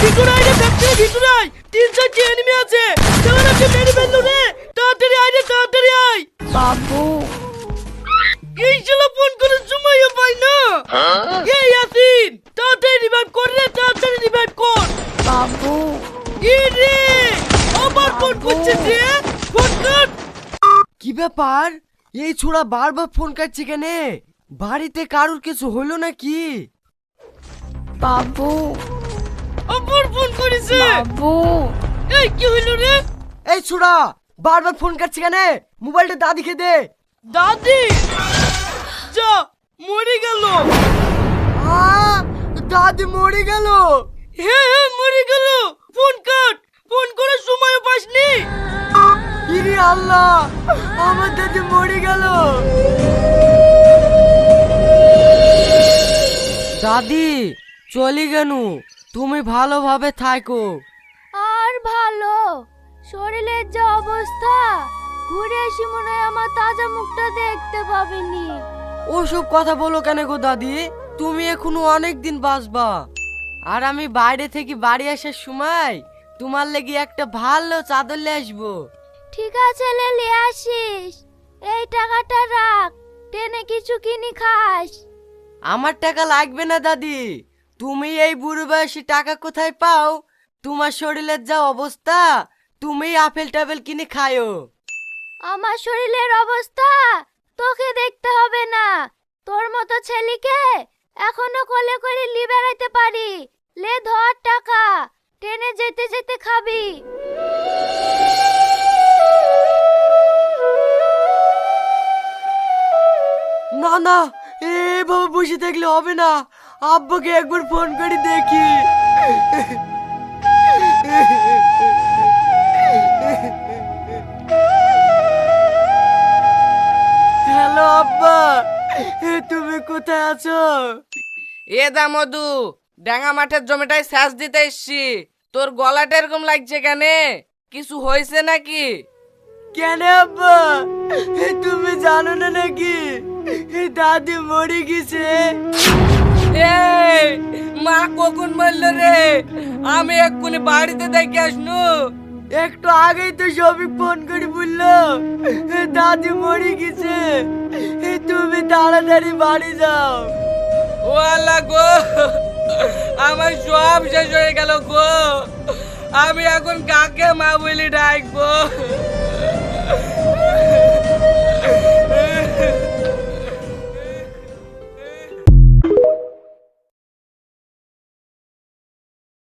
ভিতরে আয় রে, ফ্যাক্টরি ভিতরে আয়। 3-4টি এনিমি আছে, দেওয়ানকে মেরে ফেললো রে। তাড়াতাড়ি আয় রে, তাড়াতাড়ি আয়। বাবু এই শালা ফোন করে সময়ও পাই না। এই ইয়াসিন, তাড়াতাড়ি রিভাইভ কর রে, তাড়াতাড়ি রিভাইভ কর। বাবু এ রে, আবার ফোন করছিস রে, ফোন কর। কি ব্যাপার, এই ছোড়া বারবার ফোন কাটছে কেন? বাড়িতে কারোর কিছু হলো নাকি? বাবু আবার ফোন করেছে। বাবু এই কি হইলো রে? এই ছোড়া বারবার ফোন কাটছে কেন? মোবাইলটা দাদিকে দে। দাদি যা, মরে গেল। দাদি মরে গেল? হ্যাঁ হ্যাঁ মরে গেল। ফোন কাট, ফোন করার সময়ও পাসনি। ইরে আল্লাহ, আমার দাদি মরে গেল। দাদি চলে গেল, তুমি ভালোভাবে থাকো। আর ভালো, শরীরের যে অবস্থা, ঘুরে এসে মনে হয় আমার তাজা মুখটা দেখতে পাবেনি। ওসব কথা বলো কেন গো দাদি? তুমি এখনো অনেক দিন বাঁচবা। আর আমি বাইরে থেকে বাড়ি আসার সময় তোমার লেগে একটা ভালো চাদর নিয়ে আসবো। ঠিক আছে লেলে আসিস, এই টাকাটা রাখ, টেনে কিছু কিনি খাস। আমার টাকা লাগবে না দাদি, তুমি এই বুড়ো বয়সে টাকা কোথায় পাও? তোমার শরীরের যা অবস্থা, তুমি আপেল টাপেল কিনে খায়ো। আমার শরীরের অবস্থা তোকে দেখতে হবে না, তোর মতো ছেলেকে এখনো কোলে করে লি বেড়াইতে পারি। লে ধর টাকা, ট্রেনে যেতে যেতে খাবি। না না, এভাবে বসে থাকলে হবে না, আব্বাকে একবার ফোন করে দেখি। হ্যালো আব্বা, তুমি কোথায় আছো? এ দা মধু, ডাঙ্গা মাঠের জমিটায় সেচ দিতে এসছি। তোর গলাটা এরকম লাগছে কেন? কিছু হয়েছে নাকি? কেন আব্বা, তুমি জানো না নাকি দাদি মরে গেছে? এই মা কখন বললো রে? আমি এক্ষুনি বাড়িতে দেখে আসনু। একটু আগেই তো সবই ফোন করে বললো দাদি মরে গেছে, তুমি তাড়াতাড়ি বাড়ি যাও। ও আল্লাহ গো, আমার সব শেষ হয়ে গেল গো। আমি এখন কাকে মা বলি ডাকবো?